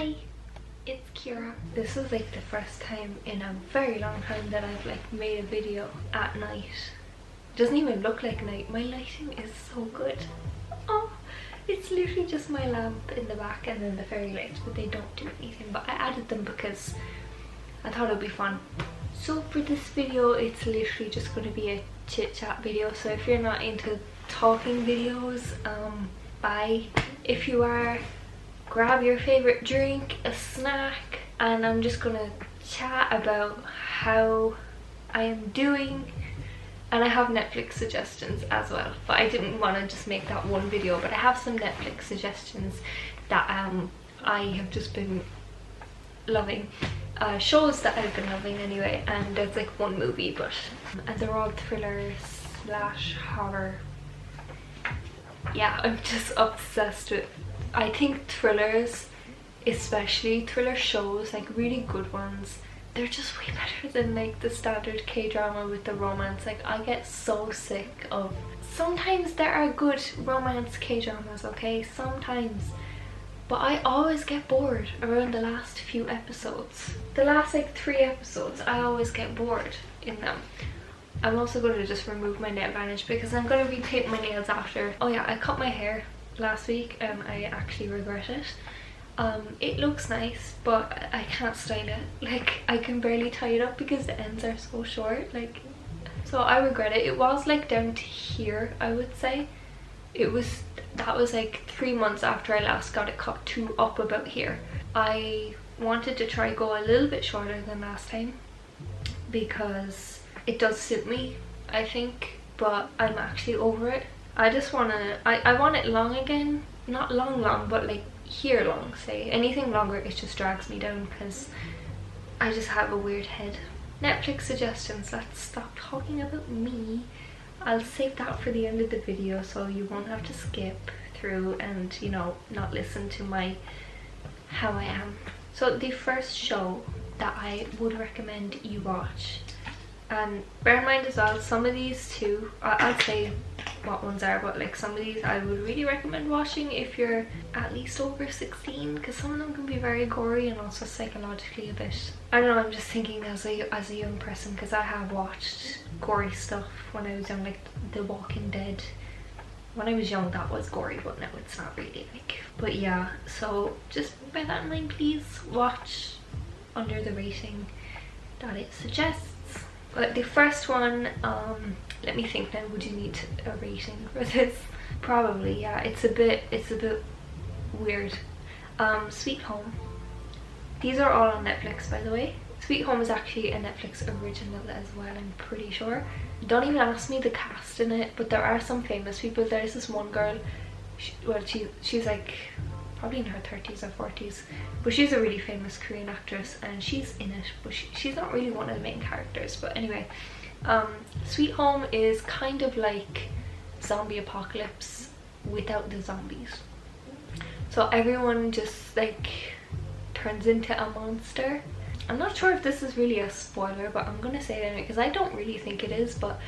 Hi, it's Kyra. This is like the first time in a very long time that I've like made a video at night. It doesn't even look like night. My lighting is so good. Oh, it's literally just my lamp in the back and then the fairy lights, but they don't do anything. But I added them because I thought it would be fun. So for this video, it's literally just going to be a chit chat video. So if you're not into talking videos, bye. If you are, grab your favorite drink, a snack, and I'm just gonna chat about how I am doing, and I have Netflix suggestions as well, but I didn't want to just make that one video, but I have some Netflix suggestions that I have just been loving, shows that I've been loving anyway, and there's like one movie, but and they're all thrillers slash horror. Yeah, I'm just obsessed with, I think thrillers, especially thriller shows, like really good ones, they're just way better than like the standard K-drama with the romance. Like I get so sick of, sometimes there are good romance K-dramas, okay, sometimes, but I always get bored around the last few episodes. The last like 3 episodes, I always get bored in them. I'm also going to just remove my nail varnish because I'm going to repaint my nails after. Oh yeah, I cut my hair last week and I actually regret it. It looks nice, but I can't style it. Like I can barely tie it up because the ends are so short. Like, so I regret it. It was like down to here, I would say. That was like 3 months after I last got it cut to up about here. I wanted to try go a little bit shorter than last time because it does suit me, I think, but I'm actually over it. I just wanna, I want it long again, not long, but like here long, say. Anything longer, it just drags me down because I just have a weird head. Netflix suggestions, let's stop talking about me. I'll save that for the end of the video so you won't have to skip through and, you know, not listen to my how I am. So the first show that I would recommend you watch, and bear in mind as well, some of these too, I'll say what ones are, but like some of these I would really recommend watching if you're at least over 16, because some of them can be very gory and also psychologically a bit, I don't know, I'm just thinking as a young person, because I have watched gory stuff when I was young, like The Walking Dead. When I was young that was gory, but now it's not really, like, but yeah, so just bear that in mind, please. Watch under the rating that it suggests. But the first one, let me think now, would you need a rating for this? Probably, yeah, it's a bit weird. Sweet Home. These are all on Netflix, by the way. Sweet Home is actually a Netflix original as well, I'm pretty sure. Don't even ask me the cast in it, but there are some famous people. There's this one girl, she's like probably in her 30s or 40s, but she's a really famous Korean actress and she's in it, but she's not really one of the main characters. But anyway, Sweet Home is kind of like zombie apocalypse without the zombies. So everyone just like turns into a monster. I'm not sure if this is really a spoiler, but I'm gonna say it anyway because I don't really think it is, but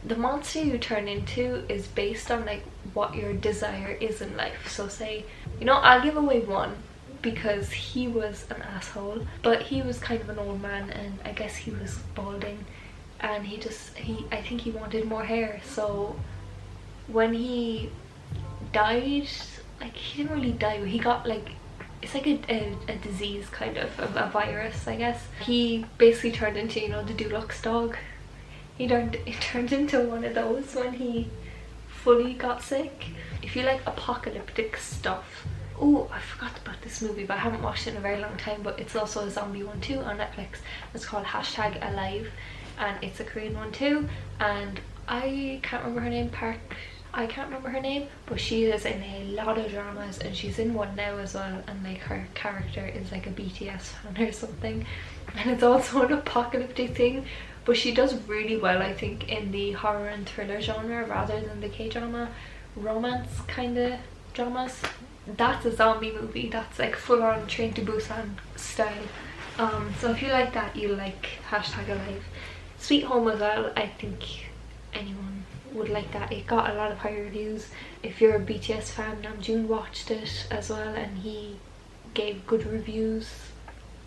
the monster you turn into is based on like what your desire is in life. So say, you know, I'll give away one because he was an asshole, but he was kind of an old man and I guess he was balding, and I think he wanted more hair. So when he died, like he didn't really die, but he got like, it's like a disease, kind of a virus, I guess. He basically turned into, you know, the Dulux dog. He turned into one of those when he fully got sick. If you like apocalyptic stuff, oh, I forgot about this movie, but I haven't watched it in a very long time, but it's also a zombie one too on Netflix. It's called #Alive, and it's a Korean one too, and I can't remember her name, I can't remember her name, but she is in a lot of dramas and she's in one now as well, and like her character is like a BTS fan or something, and it's also an apocalyptic thing, but she does really well, I think, in the horror and thriller genre rather than the K-drama romance kind of dramas. That's a zombie movie, that's like full-on Train to Busan style. So if you like that, you like #Alive. Sweet Home as well, I think anyone would like that. It got a lot of high reviews. If you're a BTS fan, Namjoon watched it as well and he gave good reviews.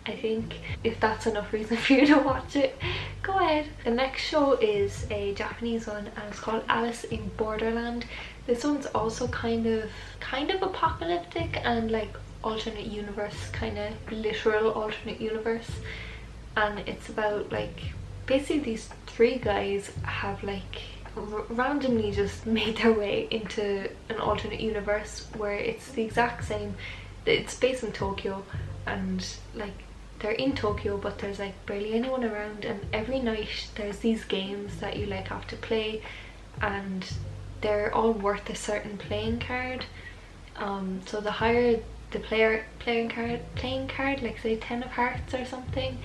I think if that's enough reason for you to watch it, go ahead. The next show is a Japanese one and it's called Alice in Borderland. This one's also kind of apocalyptic and like alternate universe, kind of literal alternate universe. And it's about like basically these three guys have like randomly just made their way into an alternate universe where it's the exact same. It's based in Tokyo, and like they're in Tokyo but there's like barely anyone around, and every night there's these games that you like have to play, and they're all worth a certain playing card. So the higher the playing card, like say 10 of hearts or something,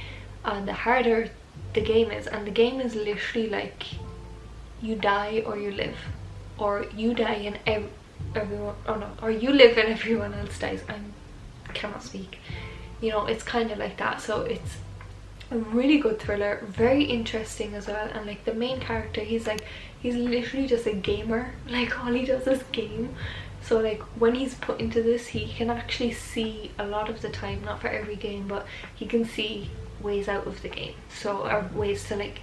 and the harder the game is. And the game is literally like you die or you live, or you die and everyone, oh no, or you live and everyone else dies. I cannot speak. You know, it's kind of like that. So it's a really good thriller, very interesting as well. And like the main character, he's literally just a gamer, like all he does is game. So like when he's put into this, he can actually see a lot of the time, not for every game, but he can see ways out of the game, so or ways to like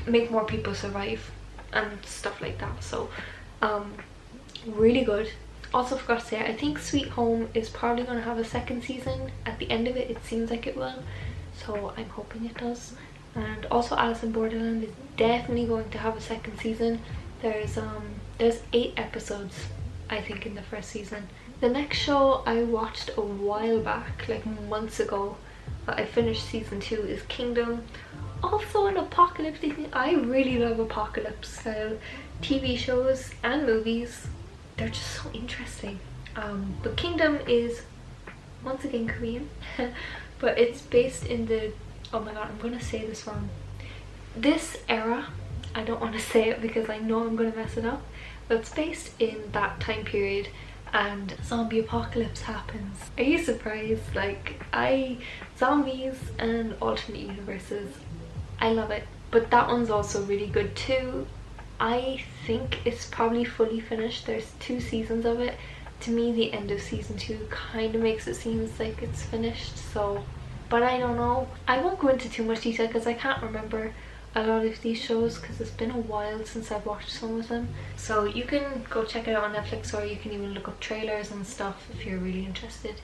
make more people survive and stuff like that. So really good. Also forgot to say, I think Sweet Home is probably going to have a second season at the end of it. It seems like it will, so I'm hoping it does. And also Alice in Borderland is definitely going to have a second season. There's 8 episodes I think in the first season. The next show I watched a while back, like months ago, I finished season 2, is Kingdom. Also an apocalyptic thing. I really love apocalypse style TV shows and movies. They're just so interesting. But Kingdom is once again Korean, but it's based in the, oh my god, I'm gonna say this wrong, this era. I don't want to say it because I know I'm gonna mess it up, but it's based in that time period and zombie apocalypse happens. Are you surprised? Like, zombies and alternate universes, I love it. But that one's also really good too. I think it's probably fully finished. There's 2 seasons of it. To me, the end of season 2 kind of makes it seem like it's finished, so, but I don't know. I won't go into too much detail because I can't remember a lot of these shows because it's been a while since I've watched some of them. So you can go check it out on Netflix, or you can even look up trailers and stuff if you're really interested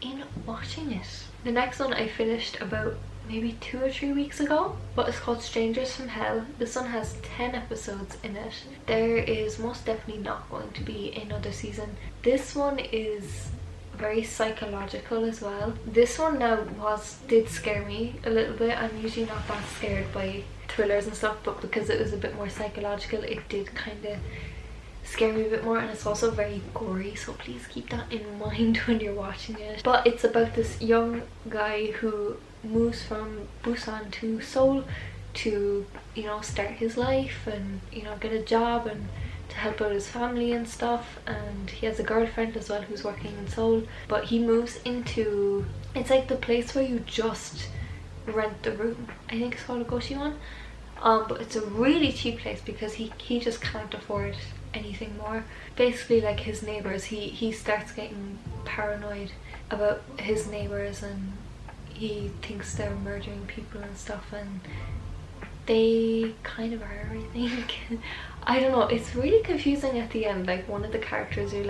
in watching it. The next one I finished about maybe 2 or 3 weeks ago, but it's called Strangers from Hell. This one has 10 episodes in it. There is most definitely not going to be another season. This one is very psychological as well. This one now did scare me a little bit. I'm usually not that scared by thrillers and stuff, but because it was a bit more psychological, it did kind of scare me a bit more. And it's also very gory, so please keep that in mind when you're watching it. But it's about this young guy who moves from Busan to Seoul to, you know, start his life and, you know, get a job and to help out his family and stuff. And he has a girlfriend as well who's working in Seoul, but he moves into, it's like the place where you just rent the room. I think it's called a Goshiwon. But it's a really cheap place because he just can't afford anything more. Basically, like his neighbors, he starts getting paranoid about his neighbors, and he thinks they're murdering people and stuff, and they kind of are, I think. I don't know, it's really confusing at the end. Like, one of the characters, you're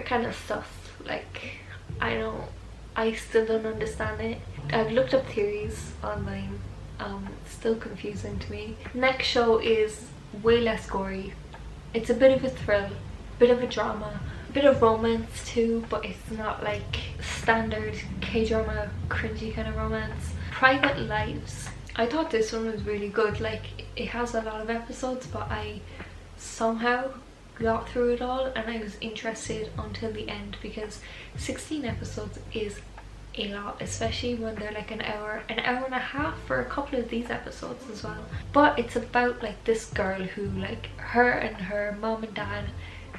kind of sus. Like, I don't, I still don't understand it. I've looked up theories online. It's still confusing to me. Next show is way less gory. It's a bit of a thrill, bit of a drama, a bit of romance too, but it's not like standard K-drama cringy kind of romance. Private Lives. I thought this one was really good. Like, it has a lot of episodes, but I somehow got through it all and I was interested until the end, because 16 episodes is a lot, especially when they're like an hour and a half for a couple of these episodes as well. But it's about like this girl who, like, her and her mom and dad,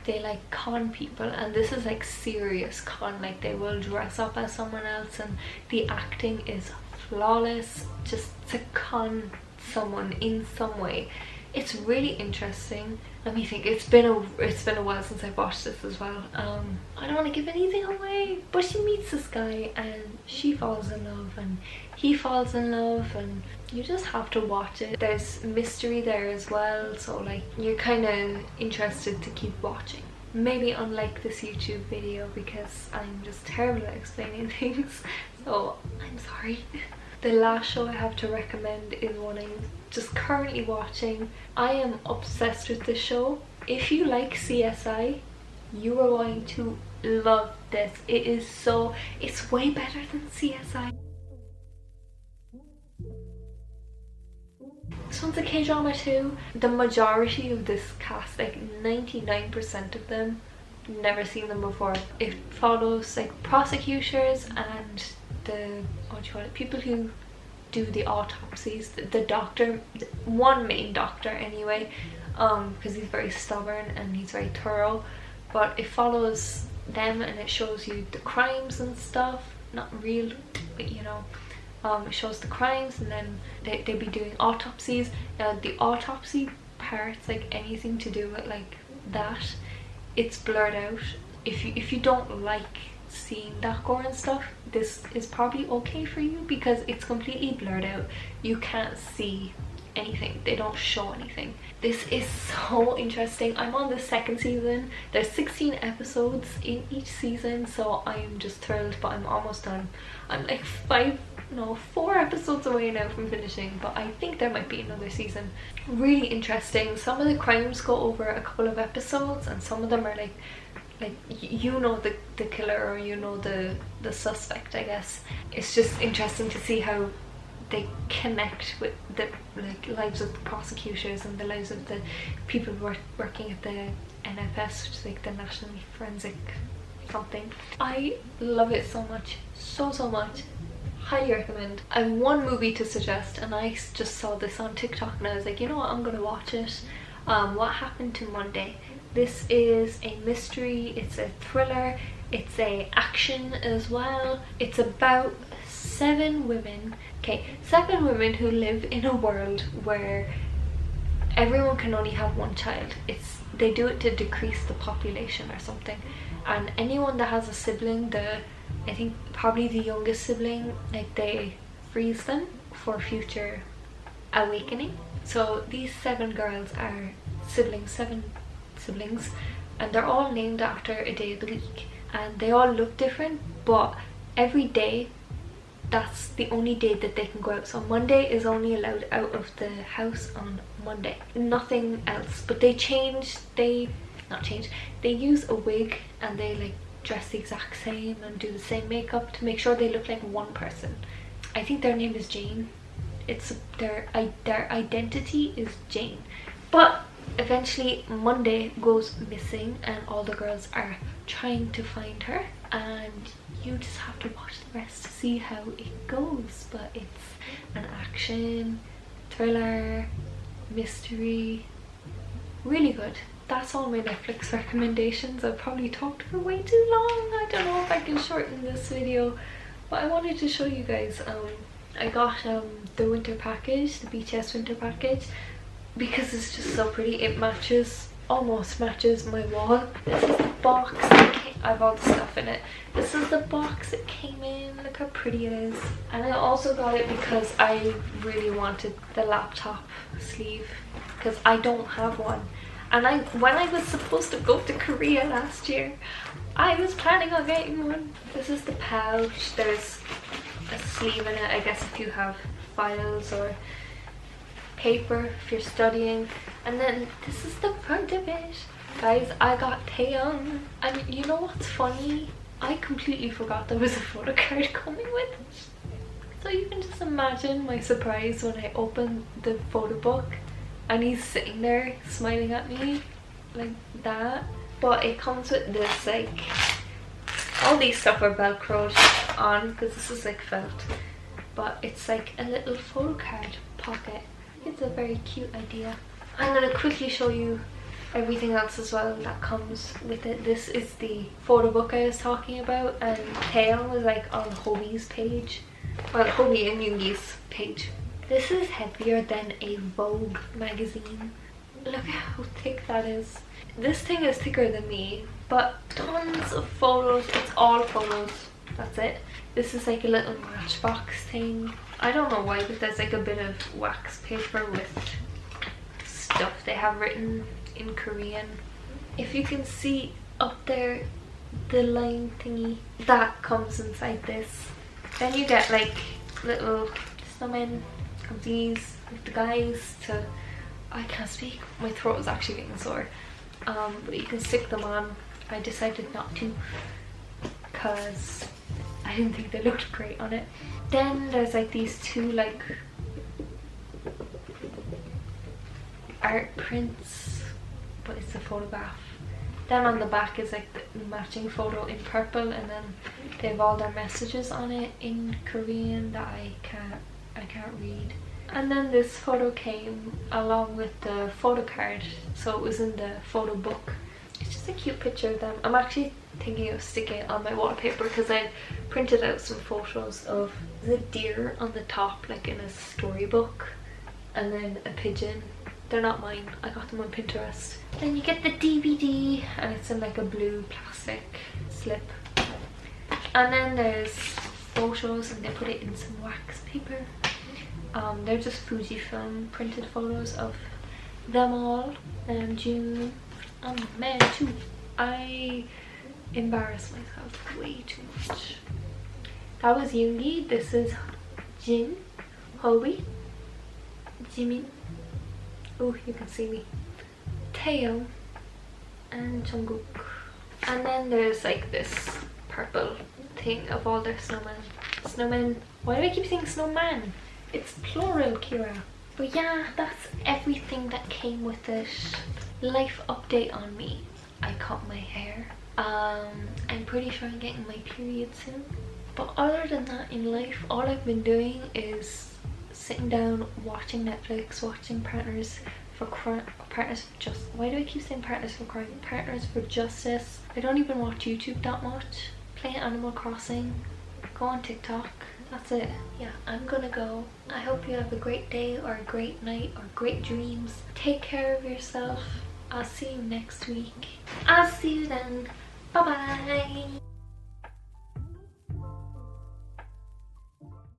they like con people, and this is like serious con. Like, they will dress up as someone else and the acting is flawless just to con someone in some way. It's really interesting. Let me think. It's been a while since I've watched this as well. I don't want to give anything away, but she meets this guy and she falls in love and he falls in love, and you just have to watch it. There's mystery there as well, so like you're kind of interested to keep watching. Maybe unlike this YouTube video, because I'm just terrible at explaining things, so I'm sorry. The last show I have to recommend is one I'm just currently watching. I am obsessed with this show. If you like CSI, you are going to love this. It's way better than CSI. This one's a K-drama too. The majority of this cast, like 99% of them, never seen them before. It follows like prosecutors and the, what do you call it, people who do the autopsies, the doctor, one main doctor anyway, because he's very stubborn and he's very thorough. But it follows them and it shows you the crimes and stuff, not real, but you know, it shows the crimes, and then they be doing autopsies. Now the autopsy parts, like anything to do with like that, it's blurred out. If you don't like seeing that gore and stuff, this is probably okay for you, because it's completely blurred out. You can't see anything, they don't show anything. This is so interesting. I'm on the second season. There's 16 episodes in each season, so I am just thrilled, but I'm almost done. I'm like 4 episodes away now from finishing, but I think there might be another season. Really interesting. Some of the crimes go over a couple of episodes, and some of them are like you know the killer, or you know the suspect, I guess. It's just interesting to see how they connect with the like lives of the prosecutors and the lives of the people working at the NFS, which is like the National Forensic something. I love it so much, so much. Highly recommend. I have one movie to suggest, and I just saw this on TikTok and I was like, you know what, I'm gonna watch it. What Happened to Monday. This is a mystery, it's a thriller, it's a action as well. It's about 7 women who live in a world where everyone can only have one child. They do it to decrease the population or something, and anyone that has a sibling, I think probably the youngest sibling, like they freeze them for future awakening. So these 7 girls are seven siblings, and they're all named after a day of the week, and they all look different, but every day, that's the only day that they can go out. So Monday is only allowed out of the house on Monday, nothing else. But they use a wig, and they like dress the exact same and do the same makeup to make sure they look like one person. I think their name is Jane. It's their identity is Jane. But eventually Monday goes missing, and all the girls are trying to find her, and you just have to watch the rest to see how it goes. But it's an action, thriller, mystery, really good. That's all my Netflix recommendations. I've probably talked for way too long. I don't know if I can shorten this video, but I wanted to show you guys. I got the winter package, the BTS Winter Package, because it's just so pretty. It almost matches my wall. This is the box. I have all the stuff in it. This is the box it came in. Look how pretty it is. And I also got it because I really wanted the laptop sleeve, because I don't have one. And when I was supposed to go to Korea last year, I was planning on getting one. This is the pouch. There's a sleeve in it, I guess, if you have files or paper if you're studying. And then this is the front of it. Guys, I got Taeyong. And you know what's funny? I completely forgot there was a photo card coming with it. So you can just imagine my surprise when I opened the photo book and he's sitting there smiling at me like that. But it comes with this, like, all these stuff are velcroed on because this is like felt, but it's like a little photo card pocket. It's a very cute idea. I'm gonna quickly show you everything else as well that comes with it. This is the photo book I was talking about, and Taeyong was like on Hobie's page, well, Hobie and Yoongi's page, This is heavier than a Vogue magazine. Look at how thick that is. This thing is thicker than me, but tons of photos. It's all photos. That's it. This is like a little matchbox thing. I don't know why, but there's like a bit of wax paper with stuff they have written in Korean. If you can see up there, the line thingy, that comes inside this. Then you get like little snowmen, these with the guys to, I can't speak, my throat is actually getting sore. But you can stick them on. I decided not to because I didn't think they looked great on it. Then there's like these two like art prints, but it's a photograph. Then on the back is like the matching photo in purple, and then they have all their messages on it in Korean that I can't read. And then this photo came along with the photo card, so it was in the photo book. It's just a cute picture of them. I'm actually thinking of sticking it on my wallpaper because I printed out some photos of the deer on the top, like in a storybook, and then a pigeon. They're not mine, I got them on Pinterest. Then you get the DVD, and it's in like a blue plastic slip. And then there's photos, and they put it in some wax paper. They're just Fujifilm printed photos of them all. And June, I'm the man too. I embarrass myself way too much. That was Yoongi. This is Jin, Hobie, Jimin. Oh, you can see me. Taeyong and Jungkook. And then there's like this purple thing of all their snowmen. Snowmen. Why do I keep saying snowman? It's plural, Kyra. But yeah, that's everything that came with it. Life update on me. I cut my hair. I'm pretty sure I'm getting my period soon. But other than that in life, all I've been doing is sitting down, watching Netflix, watching Partners for Justice. Why do I keep saying Partners for Crime? Partners for Justice. I don't even watch YouTube that much. Play Animal Crossing. Go on TikTok. That's it. Yeah, I'm gonna go. I hope you have a great day or a great night or great dreams. Take care of yourself. I'll see you next week. I'll see you then. Bye bye.